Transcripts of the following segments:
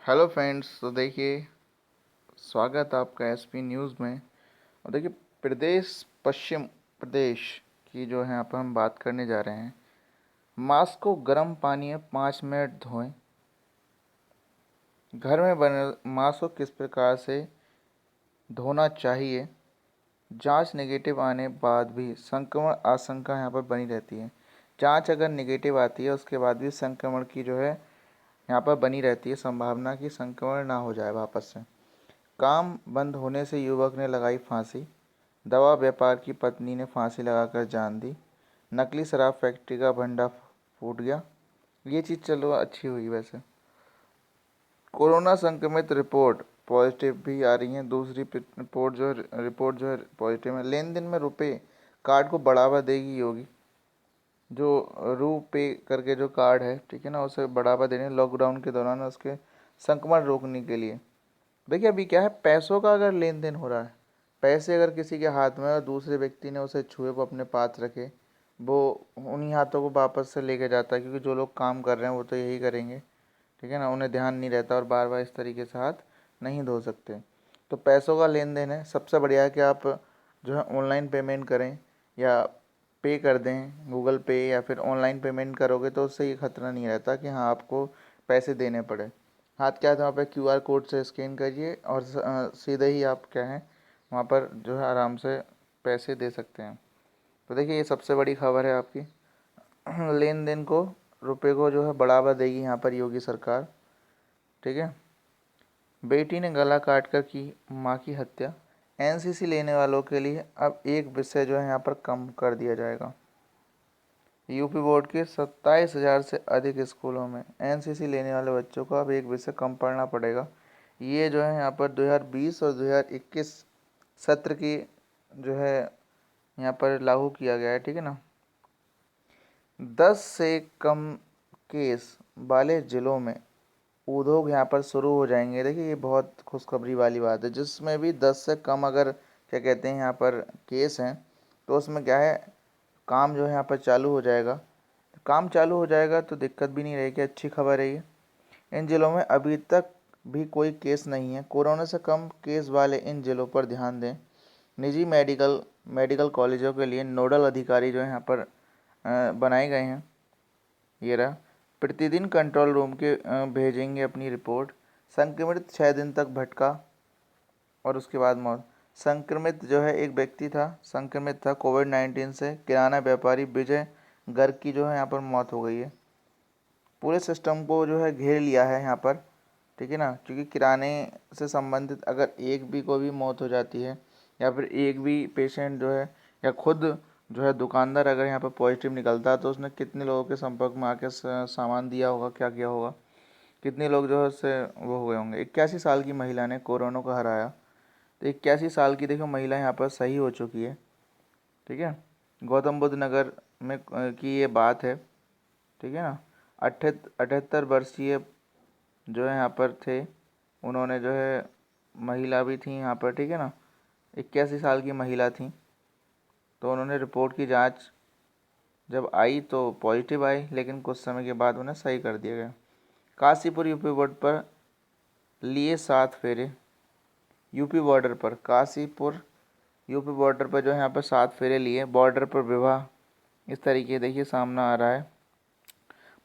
Hello friends. तो देखिए, स्वागत आपका एसपी न्यूज़ में। और देखिए, प्रदेश पश्चिम प्रदेश की जो है यहाँ पर हम बात करने जा रहे हैं। मांस को गर्म पानी में 5 मिनट धोएं। घर में बने मांस को किस प्रकार से धोना चाहिए। जांच नेगेटिव आने बाद भी संक्रमण आशंका यहाँ पर बनी रहती है। जांच अगर नेगेटिव आती है उसके बाद भी संक्रमण की जो है यहाँ पर बनी रहती है संभावना कि संक्रमण ना हो जाए वापस से। काम बंद होने से युवक ने लगाई फांसी। दवा व्यापार की पत्नी ने फांसी लगाकर जान दी। नकली शराब फैक्ट्री का भंडा फूट गया। ये चीज़ चलो अच्छी हुई वैसे। कोरोना संक्रमित रिपोर्ट पॉजिटिव भी आ रही है। दूसरी रिपोर्ट जो है पॉजिटिव है। लेन देन में रुपए कार्ड को बढ़ावा देगी योगी। जो रू पे करके जो कार्ड है, ठीक है ना, उसे बढ़ावा देने लॉकडाउन के दौरान उसके संक्रमण रोकने के लिए। देखिए, अभी क्या है, पैसों का अगर लेन देन हो रहा है, पैसे अगर किसी के हाथ में और दूसरे व्यक्ति ने उसे छुए, वो अपने पास रखे, वो उन्हीं हाथों को वापस से लेके जाता है। क्योंकि जो लोग काम कर रहे हैं वो तो यही करेंगे, ठीक है ना, उन्हें ध्यान नहीं रहता और बार बार इस तरीके से हाथ नहीं धो सकते। तो पैसों का लेन देन है, सबसे बढ़िया है कि आप जो है ऑनलाइन पेमेंट करें या पे कर दें, गूगल पे, या फिर ऑनलाइन पेमेंट करोगे तो उससे ये खतरा नहीं रहता कि हाँ आपको पैसे देने पड़े। हाथ क्या है, तो वहाँ पे क्यूआर कोड से स्कैन करिए और सीधे ही आप क्या है वहाँ पर जो है आराम से पैसे दे सकते हैं। तो देखिए, ये सबसे बड़ी खबर है आपकी। लेन देन को, रुपए को जो है बढ़ावा देगी यहाँ पर योगी सरकार, ठीक है। बेटी ने गला काट कर की माँ की हत्या। एनसीसी लेने वालों के लिए अब एक विषय जो है यहाँ पर कम कर दिया जाएगा। यूपी बोर्ड के 27,000 से अधिक स्कूलों में एनसीसी लेने वाले बच्चों को अब एक विषय कम पढ़ना पड़ेगा। ये जो है यहाँ पर 2020 और 2021 सत्र की जो है यहाँ पर लागू किया गया है, ठीक है ना। 10 से कम केस वाले जिलों में उद्योग यहाँ पर शुरू हो जाएंगे। देखिए, ये बहुत खुशखबरी वाली बात है। जिसमें भी 10 से कम अगर क्या कहते हैं यहाँ पर केस हैं, तो उसमें क्या है, काम जो है यहाँ पर चालू हो जाएगा। काम चालू हो जाएगा तो दिक्कत भी नहीं रहेगी, अच्छी खबर है ये। इन जिलों में अभी तक भी कोई केस नहीं है। कोरोना से कम केस वाले इन जिलों पर ध्यान दें। निजी मेडिकल कॉलेजों के लिए नोडल अधिकारी जो है यहाँ पर बनाए गए हैं। ये रहा। प्रतिदिन कंट्रोल रूम के भेजेंगे अपनी रिपोर्ट। संक्रमित 6 दिन तक भटका और उसके बाद मौत। संक्रमित जो है एक व्यक्ति था, संक्रमित था कोविड-19 से, किराना व्यापारी विजय गर्ग की जो है यहाँ पर मौत हो गई है। पूरे सिस्टम को जो है घेर लिया है यहाँ पर, ठीक है ना। क्योंकि किराने से संबंधित अगर एक भी कोई भी मौत हो जाती है, या फिर एक भी पेशेंट जो है, या खुद जो है दुकानदार अगर यहाँ पर पॉजिटिव निकलता है, तो उसने कितने लोगों के संपर्क में आके सामान दिया होगा, क्या किया होगा, कितने लोग जो है उससे वो हुए होंगे। 81 साल की महिला ने कोरोना को हराया। तो 81 साल की देखो महिला यहाँ पर सही हो चुकी है, ठीक है। गौतम बुद्ध नगर में की ये बात है, ठीक है ना। 78 वर्षीय जो है यहाँ पर थे, उन्होंने जो है, महिला भी थी यहाँ पर, ठीक है ना, 81 साल की महिला थी। तो उन्होंने रिपोर्ट की जांच जब आई तो पॉजिटिव आई, लेकिन कुछ समय के बाद उन्हें सही कर दिया गया। काशीपुर यूपी बॉर्डर पर लिए 7 फेरे। यूपी बॉर्डर पर, काशीपुर यूपी बॉर्डर पर जो है यहाँ पर 7 फेरे लिए। बॉर्डर पर विवाह इस तरीके देखिए सामना आ रहा है।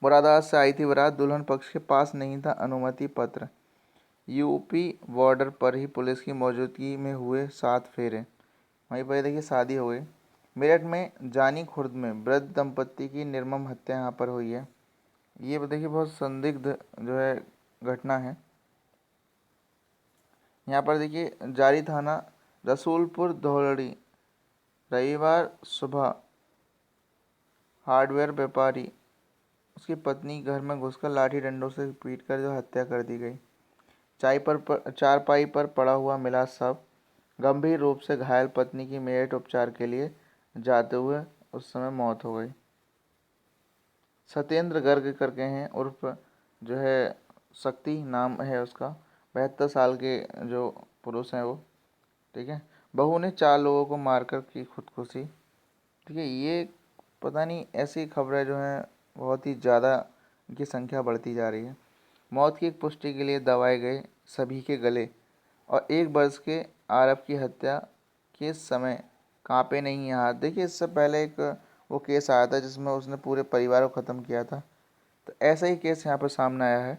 मुरादाबाद से आई थी बारात, दुल्हन पक्ष के पास नहीं था अनुमति पत्र। यूपी बॉर्डर पर ही पुलिस की मौजूदगी में हुए 7 फेरे। वहीं पर देखिए शादी हो गई। मेरठ में जानी खुर्द में वृद्ध दंपत्ति की निर्मम हत्या यहाँ पर हुई है। ये देखिए बहुत संदिग्ध जो है घटना है। यहाँ पर देखिए जारी थाना रसूलपुर धौलड़ी, रविवार सुबह हार्डवेयर व्यापारी उसकी पत्नी घर में घुसकर लाठी डंडों से पीटकर जो हत्या कर दी गई। चारपाई पर पड़ा हुआ मिला शव। गंभीर रूप से घायल पत्नी की मेरठ उपचार के लिए जाते हुए उस समय मौत हो गई। सत्येंद्र गर्ग करके हैं, उर्फ जो है शक्ति नाम है उसका। 72 साल के जो पुरुष हैं वो, ठीक है। बहू ने 4 लोगों को मारकर की खुदकुशी, ठीक है। ये पता नहीं, ऐसी खबरें जो हैं बहुत ही ज़्यादा, इनकी संख्या बढ़ती जा रही है। मौत की एक पुष्टि के लिए दबाए गए सभी के गले, और 1 वर्ष के आरव की हत्या के समय कांपे नहीं हाथ। देखिए, इससे पहले एक वो केस आया था जिसमें उसने पूरे परिवार को ख़त्म किया था, तो ऐसा ही केस यहाँ पर सामने आया है।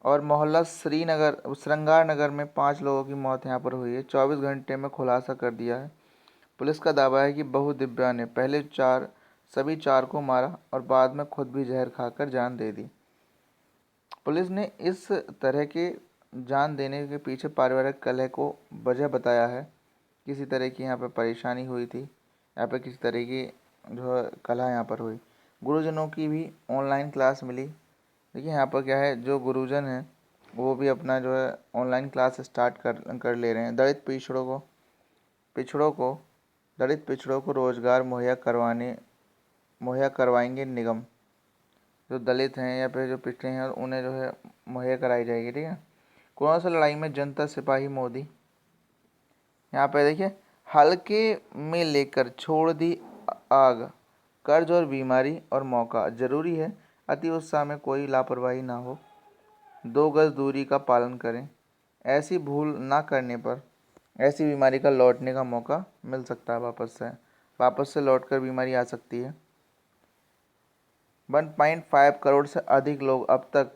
और मोहल्ला श्रृंगार नगर में 5 लोगों की मौत यहाँ पर हुई है। 24 घंटे में खुलासा कर दिया है। पुलिस का दावा है कि बहु दिव्या ने पहले सभी 4 को मारा और बाद में खुद भी जहर खाकर जान दे दी। पुलिस ने इस तरह के जान देने के पीछे पारिवारिक कलह को वजह बताया है। किसी तरह की यहाँ पर परेशानी हुई थी, यहाँ पर किसी तरह की जो है कलह यहाँ पर हुई। गुरुजनों की भी ऑनलाइन क्लास मिली। देखिए, यहाँ पर क्या है, जो गुरुजन हैं वो भी अपना जो है ऑनलाइन क्लास स्टार्ट कर ले रहे हैं। पिछड़ों को दलित पिछड़ों को रोजगार मुहैया करवाएंगे निगम। जो दलित हैं या फिर जो पिछड़े हैं उन्हें जो है मुहैया कराई जाएगी। ठीक है। कोरोना से लड़ाई में जनता सिपाही मोदी। यहाँ पे देखिए, हल्के में लेकर छोड़ दी आग, कर्ज और बीमारी और मौका, जरूरी है अति उत्साह में कोई लापरवाही ना हो, 2 गज दूरी का पालन करें। ऐसी भूल ना करने पर ऐसी बीमारी का लौटने का मौका मिल सकता है, वापस से लौटकर बीमारी आ सकती है। 1.5 करोड़ से अधिक लोग अब तक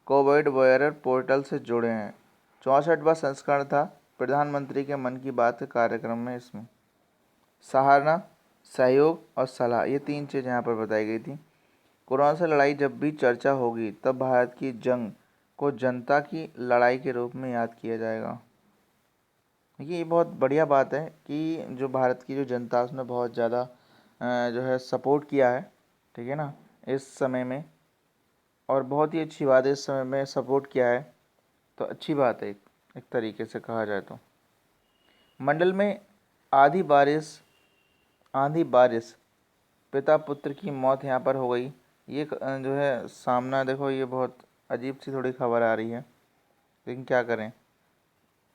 कोविड वॉरियर पोर्टल से जुड़े हैं। 64वां संस्करण था प्रधानमंत्री के मन की बात कार्यक्रम में। इसमें सहारा, सहयोग और सलाह, ये 3 चीज़ यहाँ पर बताई गई थी। कोरोना से लड़ाई जब भी चर्चा होगी तब भारत की जंग को जनता की लड़ाई के रूप में याद किया जाएगा। ये बहुत बढ़िया बात है कि जो भारत की जो जनता उसने बहुत ज़्यादा जो है सपोर्ट किया है। ठीक है ना, इस समय में, और बहुत ही अच्छी बात है इस समय में सपोर्ट किया है, तो अच्छी बात है एक तरीके से कहा जाए तो। मंडल में आंधी बारिश पिता पुत्र की मौत यहाँ पर हो गई। ये जो है सामना देखो, ये बहुत अजीब सी थोड़ी खबर आ रही है, लेकिन क्या करें,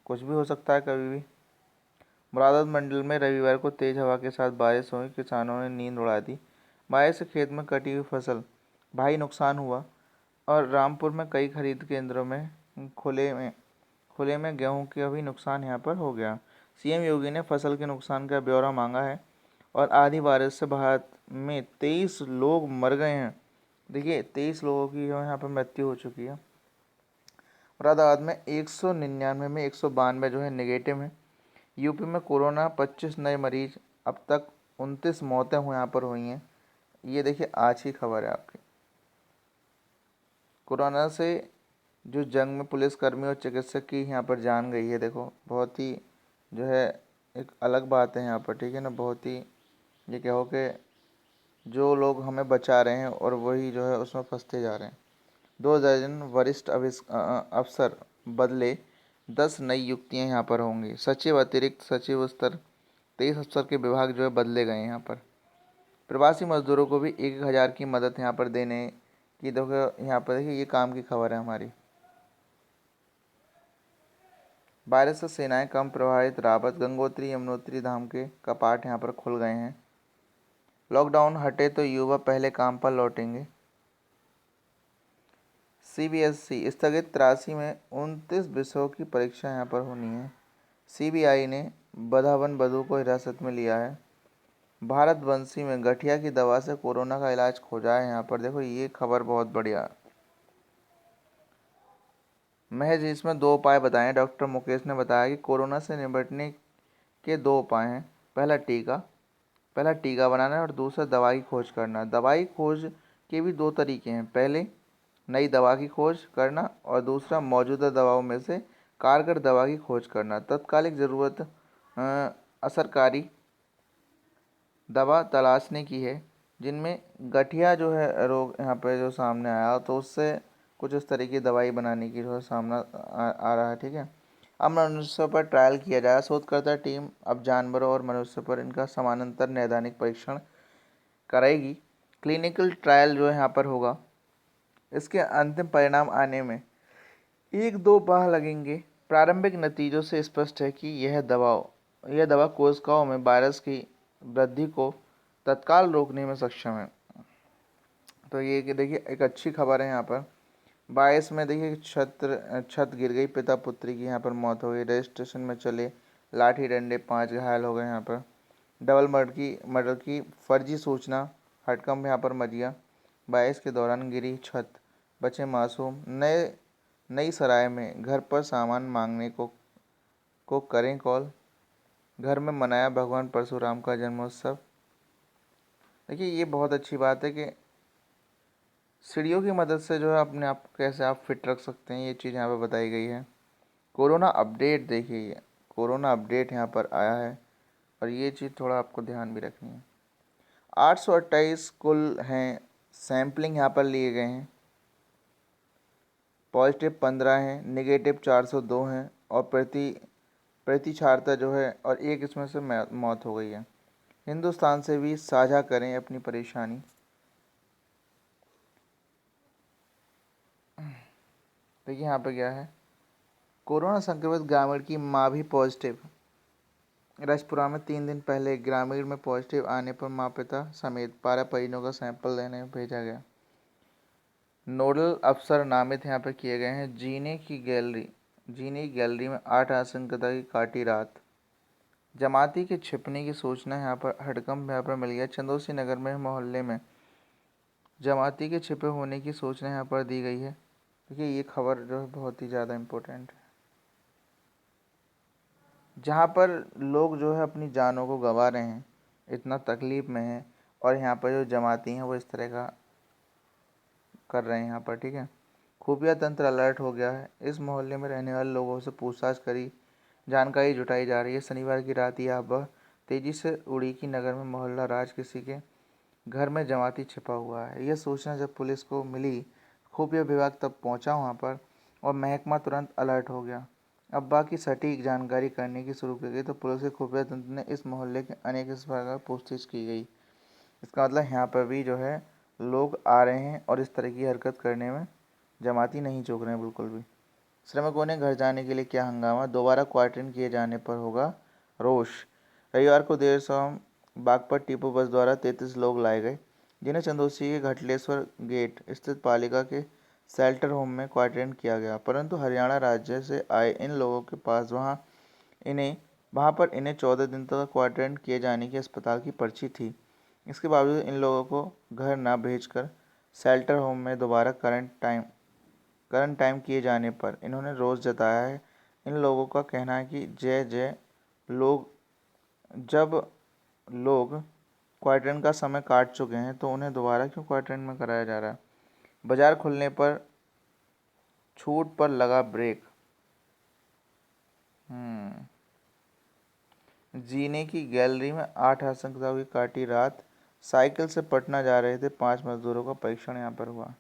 कुछ भी हो सकता है कभी भी। मुरादाबाद मंडल में रविवार को तेज हवा के साथ बारिश हुई, किसानों ने नींद उड़ा दी। बारिश से खेत में कटी हुई फसल भारी नुकसान हुआ, और रामपुर में कई खरीद केंद्रों में खुले में गेहूं का भी नुकसान यहाँ पर हो गया। सीएम योगी ने फसल के नुकसान का ब्यौरा मांगा है, और आधी बारिश से भारत में 23 लोग मर गए हैं। देखिए, 23 लोगों की जो यहाँ पर मृत्यु हो चुकी है। मुरादाबाद में 199 में 192 जो है नेगेटिव है। यूपी में कोरोना 25 नए मरीज, अब तक 29 मौतें यहाँ पर हुई हैं। ये देखिए आज की खबर है आपकी। कोरोना से जो जंग में पुलिसकर्मी और चिकित्सक की यहाँ पर जान गई है, देखो बहुत ही जो है एक अलग बात है यहाँ पर। ठीक है ना, बहुत ही ये कहो कि जो लोग हमें बचा रहे हैं और वही जो है उसमें फंसते जा रहे हैं। 2 दर्जन वरिष्ठ अफसर बदले, 10 नई युक्तियाँ यहाँ पर होंगी। सचिव, अतिरिक्त सचिव स्तर 23 अफसर के विभाग जो है बदले गए हैं यहाँ पर। प्रवासी मजदूरों को भी 1,000 की मदद यहाँ पर देने की, देखो यहाँ पर देखिए ये काम की खबर है हमारी। वायरस से सेनाएं कम प्रभावित, रावत। गंगोत्री यमुनोत्री धाम के कपाट यहाँ पर खुल गए हैं। लॉकडाउन हटे तो युवा पहले काम पर लौटेंगे। सीबीएसई स्थगित, 83 में 29 विषयों की परीक्षा यहाँ पर होनी है। सीबीआई ने बधावन बधू को हिरासत में लिया है। भारतवंशी में गठिया की दवा से कोरोना का इलाज खोजा है यहाँ पर। देखो ये खबर बहुत बढ़िया। महज इसमें 2 उपाय बताए। डॉक्टर मुकेश ने बताया कि कोरोना से निपटने के 2 उपाय हैं। पहला टीका बनाना है, और दूसरा दवा की खोज करना। दवाई खोज के भी 2 तरीके हैं। पहले नई दवा की खोज करना, और दूसरा मौजूदा दवाओं में से कारगर दवा की खोज करना। तत्कालिक ज़रूरत असरकारी दवा तलाशने की है, जिनमें गठिया जो है रोग यहाँ पे जो सामने आया, तो उससे कुछ इस तरह की दवाई बनाने की जो है सामना आ रहा है। ठीक है। अब मनुष्यों पर ट्रायल किया जाएगा। शोधकर्ता टीम अब जानवरों और मनुष्य पर इनका समानांतर नैदानिक परीक्षण कराएगी। क्लिनिकल ट्रायल जो है यहाँ पर होगा। इसके अंतिम परिणाम आने में 1-2 माह लगेंगे। प्रारंभिक नतीजों से स्पष्ट है कि यह दवा कोशिकाओं में वायरस की वृद्धि को तत्काल रोकने में सक्षम है। तो ये कि देखिए एक अच्छी खबर है यहाँ पर। 22 में देखिए छत गिर गई, पिता पुत्री की यहाँ पर मौत हो गई। रजिस्ट्रेशन में चले लाठी डंडे, 5 घायल हो गए यहाँ पर। डबल मर्डर की फर्जी सूचना, हड़कंप यहाँ पर मच गया। 22 के दौरान गिरी छत, बचे मासूम। नई सराय में घर पर सामान मांगने को करें कॉल। घर में मनाया भगवान परशुराम का जन्मोत्सव। देखिए ये बहुत अच्छी बात है कि सीढ़ियों की मदद से जो है अपने आप को कैसे आप फिट रख सकते हैं, ये चीज़ यहाँ पर बताई गई है। कोरोना अपडेट देखिए, ये कोरोना अपडेट यहाँ पर आया है और ये चीज़ थोड़ा आपको ध्यान भी रखनी है। 828 कुल हैं, सैम्पलिंग यहाँ पर लिए गए हैं। पॉजिटिव 15 हैं, नेगेटिव 402 हैं और प्रति छात्रता जो है और एक इसमें से मौत हो गई है। हिंदुस्तान से भी साझा करें अपनी परेशानी। देखिए यहाँ पे क्या है, कोरोना संक्रमित ग्रामीण की मां भी पॉजिटिव। राजपुरा में 3 दिन पहले ग्रामीण में पॉजिटिव आने पर मां पिता समेत 12 परिजनों का सैंपल लेने भेजा गया। नोडल अफसर नामित यहाँ पर किए गए हैं। जीने की गैलरी में 8 आशंकता की काटी रात। जमाती के छिपने की सूचना यहाँ पर, हड़कंप यहाँ पर मिल गया। चंदौसी नगर में मोहल्ले में जमाती के छिपे होने की सूचना यहाँ पर दी गई है। देखिए ये खबर जो है बहुत ही ज़्यादा इम्पोर्टेंट है, जहाँ पर लोग जो है अपनी जानों को गंवा रहे हैं, इतना तकलीफ़ में है, और यहाँ पर जो जमाती हैं वो इस तरह का कर रहे हैं यहाँ पर। ठीक है, खुफिया तंत्र अलर्ट हो गया है। इस मोहल्ले में रहने वाले लोगों से पूछताछ करी, जानकारी जुटाई जा रही है। शनिवार की रात यह अफवाह तेजी से उड़ी कि नगर में मोहल्ला राज किसी के घर में जमाती छिपा हुआ है। यह सूचना जब पुलिस को मिली, खुफिया विभाग तब पहुंचा वहां पर और महकमा तुरंत अलर्ट हो गया। अफवाह की सटीक जानकारी करने की शुरू की गई तो पुलिस के खुफिया तंत्र ने इस मोहल्ले के अनेक स्थानों पर पूछताछ की गई। इसका मतलब यहाँ पर भी जो है लोग आ रहे हैं और इस तरह की हरकत करने में जमाती नहीं चूक रहे हैं बिल्कुल भी। श्रमिकों ने घर जाने के लिए किया हंगामा, दोबारा क्वारंटीन किए जाने पर होगा रोष। रविवार को देर शाम बागपत टीपू बस द्वारा 33 लोग लाए गए, जिन्हें चंदौसी के घटलेश्वर गेट स्थित पालिका के शेल्टर होम में क्वारंटीन किया गया। परंतु हरियाणा राज्य से आए इन लोगों के पास वहां पर इन्हें 14 दिन तक क्वारंटीन किए जाने की अस्पताल की पर्ची थी। इसके बावजूद इन लोगों को घर न भेजकर शेल्टर होम में दोबारा क्वारंटाइन किए जाने पर इन्होंने रोष जताया है। इन लोगों का कहना है कि जब लोग क्वारंटाइन का समय काट चुके हैं तो उन्हें दोबारा क्यों क्वारंटाइन में कराया जा रहा है। बाजार खुलने पर छूट पर लगा ब्रेक। जीने की गैलरी में 8 आशंकाओं की काटी रात। साइकिल से पटना जा रहे थे 5 मजदूरों का परीक्षण यहाँ पर हुआ।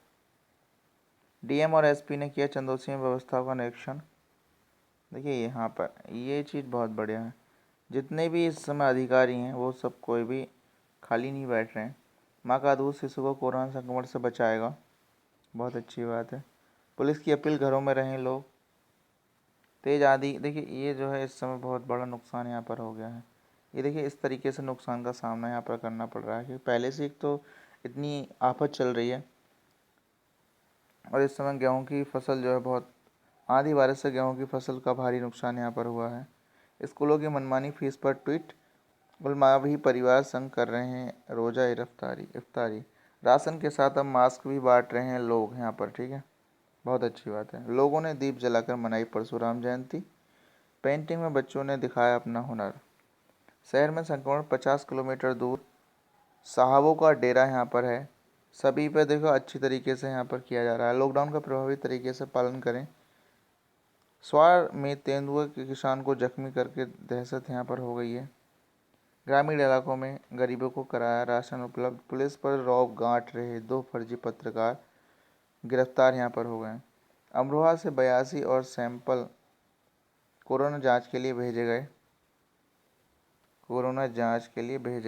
डीएम और एसपी ने किया चंदौसी में व्यवस्थाओं का निरीक्षण। देखिए यहाँ पर ये चीज़ बहुत बढ़िया है, जितने भी इस समय अधिकारी हैं वो सब कोई भी खाली नहीं बैठ रहे हैं। माँ का दूध शिशु को कोरोना संक्रमण से बचाएगा, बहुत अच्छी बात है। पुलिस की अपील, घरों में रहें लोग। तेज़ आंधी, देखिए ये जो है इस समय बहुत बड़ा नुकसान यहाँ पर हो गया है। ये देखिए इस तरीके से नुकसान का सामना यहाँ पर करना पड़ रहा है कि पहले से एक तो इतनी आफत चल रही है और इस समय गेहूँ की फसल जो है बहुत, आंधी बारिश से गेहूँ की फसल का भारी नुकसान यहाँ पर हुआ है। स्कूलों की मनमानी फीस पर ट्वीट, गुलमावी परिवार संग कर रहे हैं रोज़ा इफ्तारी। राशन के साथ अब मास्क भी बांट रहे हैं लोग यहाँ पर। ठीक है, बहुत अच्छी बात है। लोगों ने दीप जलाकर मनाई परशुराम जयंती। पेंटिंग में बच्चों ने दिखाया अपना हुनर। शहर में संक्रमण 50 किलोमीटर दूर साहबों का डेरा यहाँ पर है। सभी पे देखो अच्छी तरीके से यहाँ पर किया जा रहा है। लॉकडाउन का प्रभावी तरीके से पालन करें। स्वार में तेंदुए के किसान को जख्मी करके दहशत यहाँ पर हो गई है। ग्रामीण इलाकों में गरीबों को कराया राशन उपलब्ध। पुलिस पर रौब गांठ रहे 2 फर्जी पत्रकार गिरफ्तार यहाँ पर हो गए। अमरोहा से 82 और सैंपल कोरोना जांच के लिए भेजे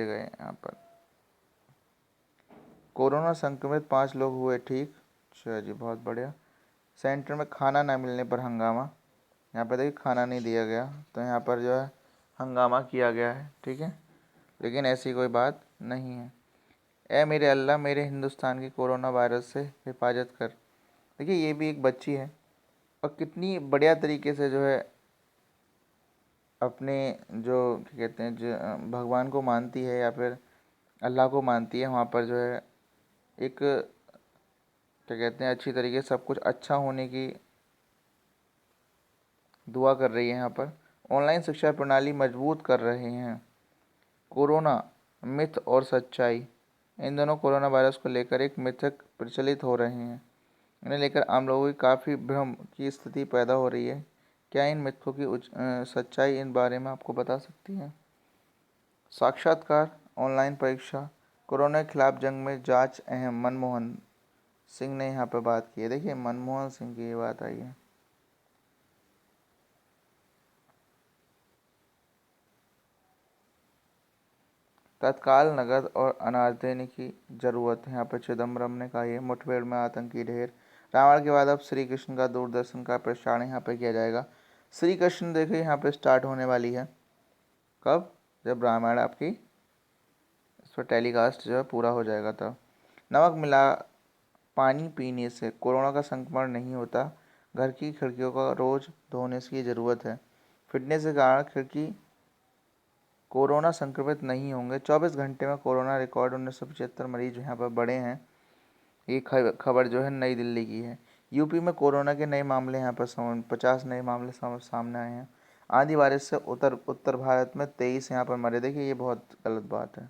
गए यहाँ पर। कोरोना संक्रमित 5 लोग हुए ठीक। अच्छा जी, बहुत बढ़िया। सेंटर में खाना न मिलने पर हंगामा। यहाँ पर देखिए खाना नहीं दिया गया तो यहाँ पर जो है हंगामा किया गया है। ठीक है, लेकिन ऐसी कोई बात नहीं है। ए मेरे अल्लाह मेरे हिंदुस्तान की कोरोना वायरस से हिफाजत कर। देखिए ये भी एक बच्ची है और कितनी बढ़िया तरीके से जो है अपने जो क्या कहते हैं जो भगवान को मानती है या फिर अल्लाह को मानती है, वहाँ पर जो है एक क्या कहते हैं अच्छी तरीके से सब कुछ अच्छा होने की दुआ कर रही है। यहाँ पर ऑनलाइन शिक्षा प्रणाली मजबूत कर रहे हैं। कोरोना मिथ और सच्चाई, इन दोनों कोरोना वायरस को लेकर एक मिथक प्रचलित हो रहे हैं। इन्हें लेकर आम लोगों की काफ़ी भ्रम की स्थिति पैदा हो रही है। क्या इन मिथकों की सच्चाई इन बारे में आपको बता सकती हैं? साक्षात्कार, ऑनलाइन परीक्षा, कोरोना के खिलाफ जंग में जांच अहम, मनमोहन सिंह ने यहाँ पर बात की है। देखिए मनमोहन सिंह की ये बात आई है। तत्काल नकद और अनाज देने की जरूरत है, यहाँ पर चिदम्बरम ने कहा। है मुठभेड़ में आतंकी ढेर, रावण के बाद अब श्री कृष्ण का दूरदर्शन का प्रसारण यहाँ पर किया जाएगा। श्री कृष्ण देखिए यहाँ पे स्टार्ट होने वाली है कब? जब रामायण आपकी इस पर टेलीकास्ट जो है पूरा हो जाएगा तब। नमक मिला पानी पीने से कोरोना का संक्रमण नहीं होता, घर की खिड़कियों का रोज धोने की ज़रूरत है। फिटनेस के कारण खिड़की कोरोना संक्रमित नहीं होंगे। 24 घंटे में कोरोना रिकॉर्ड 1975 मरीज यहाँ पर बढ़े हैं। ये खबर जो है नई दिल्ली की है। यूपी में कोरोना के नए मामले यहाँ पर 50 नए मामले सामने आए हैं। आंधी बारिश से उत्तर भारत में 23 यहाँ पर मरे। देखिए ये बहुत गलत बात है।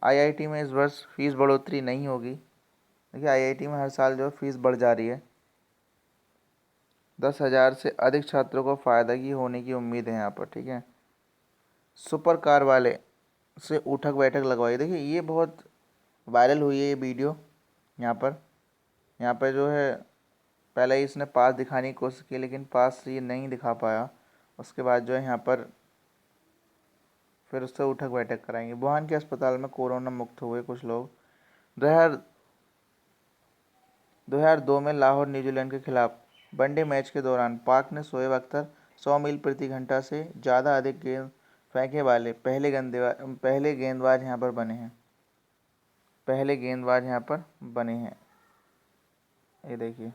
आईआईटी में इस वर्ष फीस बढ़ोतरी नहीं होगी। देखिए आईआईटी में हर साल जो फीस बढ़ जा रही है। 10,000 से अधिक छात्रों को फ़ायदा की होने की उम्मीद है यहाँ पर। ठीक है। सुपर कार वाले से उठक बैठक लगवाई। देखिए ये बहुत वायरल हुई है ये वीडियो। यहाँ पर जो है पहले ही इसने पास दिखाने की कोशिश की लेकिन पास ये नहीं दिखा पाया। उसके बाद जो है यहाँ पर फिर उससे उठक बैठक कराएंगे। वुहान के अस्पताल में कोरोना मुक्त हुए कुछ लोग। 2002 में लाहौर न्यूजीलैंड के खिलाफ वनडे मैच के दौरान पाक ने शोएब अख्तर 100 मील प्रति घंटा से ज़्यादा अधिक गेंद फेंके वाले पहले गेंदबाज यहाँ पर बने हैं। पहले गेंदबाज यहाँ पर बने हैं। ये देखिए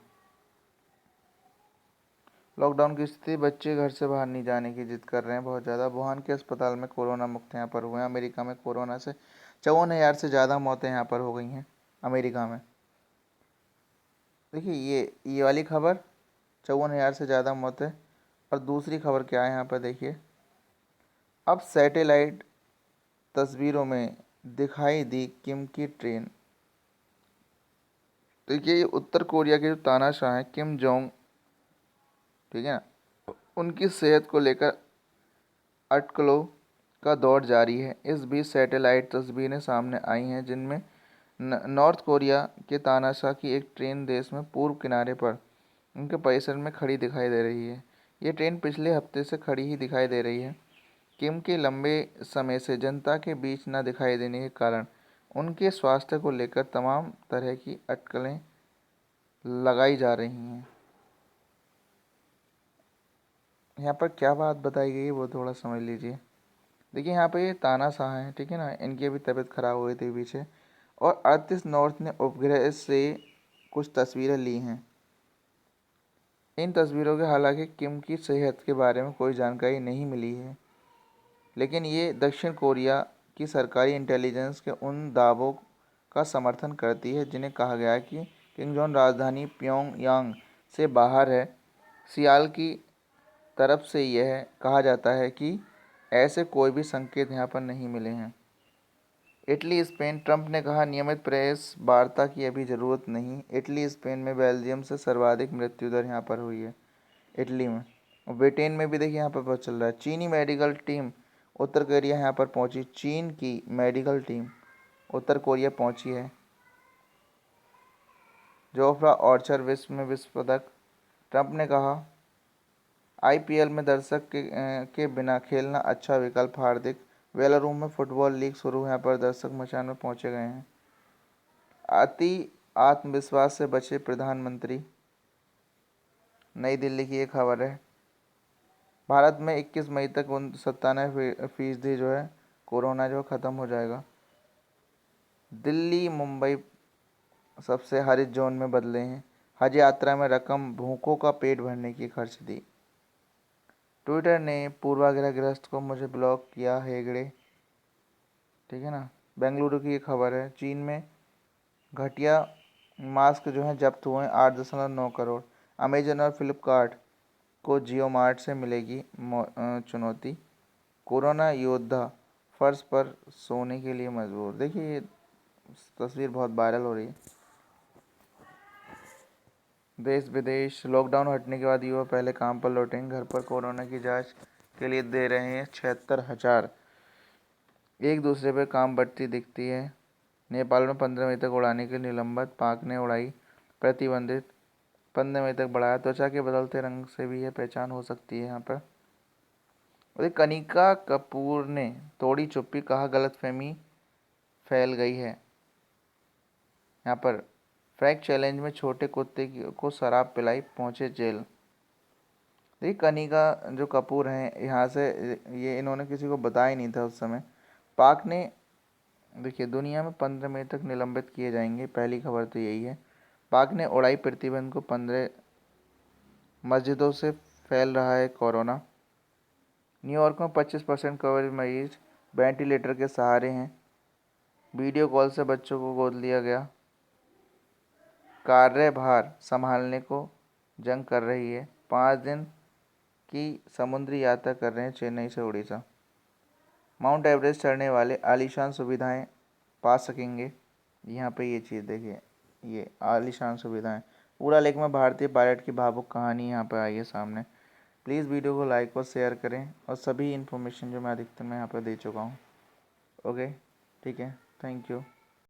लॉकडाउन की स्थिति, बच्चे घर से बाहर नहीं जाने की जिद कर रहे हैं बहुत ज़्यादा। वुहान के अस्पताल में कोरोना मुक्त यहाँ पर हुए हैं। अमेरिका में कोरोना से 54,000 से ज़्यादा मौतें यहाँ पर हो गई हैं अमेरिका में। देखिए ये वाली खबर 54,000 से ज़्यादा मौतें। और दूसरी खबर क्या है यहाँ पर देखिए, अब सैटेलाइट तस्वीरों में दिखाई दी किम की ट्रेन। देखिए ये उत्तर कोरिया के जो तानाशाह हैं किम जोंग, ठीक है ना, उनकी सेहत को लेकर अटकलों का दौर जारी है। इस बीच सैटेलाइट तस्वीरें सामने आई हैं जिनमें नॉर्थ कोरिया के तानाशाह की एक ट्रेन देश में पूर्व किनारे पर उनके परिसर में खड़ी दिखाई दे रही है। ये ट्रेन पिछले हफ्ते से खड़ी ही दिखाई दे रही है। किम के लंबे समय से जनता के बीच न दिखाई देने के कारण उनके स्वास्थ्य को लेकर तमाम तरह की अटकलें लगाई जा रही हैं। यहाँ पर क्या बात बताई गई है वो थोड़ा समझ लीजिए। देखिए यहाँ पे ये तानाशाह हैं, ठीक है ना, इनकी अभी तबीयत खराब हो गई थी पीछे। और 38 नॉर्थ ने उपग्रह से कुछ तस्वीरें ली हैं। इन तस्वीरों के हालांकि किम की सेहत के बारे में कोई जानकारी नहीं मिली है, लेकिन ये दक्षिण कोरिया की सरकारी इंटेलिजेंस के उन दावों का समर्थन करती है जिन्हें कहा गया है कि किम जोंग राजधानी प्योंगयांग से बाहर है। सियाल की तरफ से यह कहा जाता है कि ऐसे कोई भी संकेत यहाँ पर नहीं मिले हैं। इटली स्पेन, ट्रंप ने कहा नियमित प्रेस वार्ता की अभी ज़रूरत नहीं। इटली स्पेन में बेल्जियम से सर्वाधिक मृत्यु दर यहाँ पर हुई है इटली में। और ब्रिटेन में भी देखिए यहाँ पर बहुत चल रहा है। चीनी मेडिकल टीम उत्तर कोरिया यहाँ पर पहुँची। चीन की मेडिकल टीम उत्तर कोरिया पहुँची है। जोफ्रा आर्चर विश्व पदक। ट्रंप ने कहा आईपीएल में दर्शक के बिना खेलना अच्छा विकल्प। हार्दिक, बेलारूम में फुटबॉल लीग शुरू, यहाँ पर दर्शक मैदान में पहुंचे गए हैं। अति आत्मविश्वास से बचे प्रधानमंत्री, नई दिल्ली की एक खबर है। भारत में 21 मई तक 97% जो है कोरोना जो ख़त्म हो जाएगा। दिल्ली मुंबई सबसे हरित जोन में बदले हैं। हज यात्रा में रकम भूखों का पेट भरने की खर्च दी। ट्विटर ने पूर्वाग्रहग्रस्त को मुझे ब्लॉक किया, हेगड़े। ठीक है ना। बेंगलुरु की ये खबर है। चीन में घटिया मास्क जो हैं जब्त हुए हैं 8.9 करोड़। अमेजन और फ्लिपकार्ट को जियो मार्ट से मिलेगी चुनौती। कोरोना योद्धा फर्श पर सोने के लिए मजबूर। देखिए ये तस्वीर बहुत वायरल हो रही है। देश विदेश। लॉकडाउन हटने के बाद युवा पहले काम पर लौटेंगे। घर पर कोरोना की जांच के लिए दे रहे हैं 76,000। एक दूसरे पर काम बढ़ती दिखती है। नेपाल में 15 मई तक उड़ाने के लिए निलंबित। पाक ने उड़ाई प्रतिबंधित 15 मई तक बढ़ाया। त्वचा के बदलते रंग से भी यह पहचान हो सकती है यहाँ पर। और कनिका कपूर ने तोड़ी चुप्पी, कहा गलतफहमी फैल गई है। यहाँ पर फ्रैग चैलेंज में छोटे कुत्ते को शराब पिलाई, पहुंचे जेल। देखिए कनिका जो कपूर हैं यहाँ से, ये इन्होंने किसी को बताया ही नहीं था उस समय। पाक ने देखिए दुनिया में 15 मई तक निलंबित किए जाएंगे, पहली खबर तो यही है। पाक ने उड़ाई प्रतिबंध को। 15 मस्जिदों से फैल रहा है कोरोना। न्यूयॉर्क में 25% कवरेज मरीज वेंटिलेटर के सहारे हैं। वीडियो कॉल से बच्चों को गोद लिया गया। कार्यभार संभालने को जंग कर रही है। 5 दिन की समुद्री यात्रा कर रहे हैं चेन्नई से उड़ीसा। माउंट एवरेस्ट चढ़ने वाले आलीशान सुविधाएं पा सकेंगे। यहाँ पे ये चीज़ देखिए, ये आलीशान सुविधाएं। पूरा लेख में भारतीय पायलट की भावुक कहानी यहाँ पर आई है सामने। प्लीज़ वीडियो को लाइक और शेयर करें, और सभी इन्फॉर्मेशन जो मैं अधिकतर मैं यहाँ पर दे चुका हूँ। ओके, ठीक है, थैंक यू।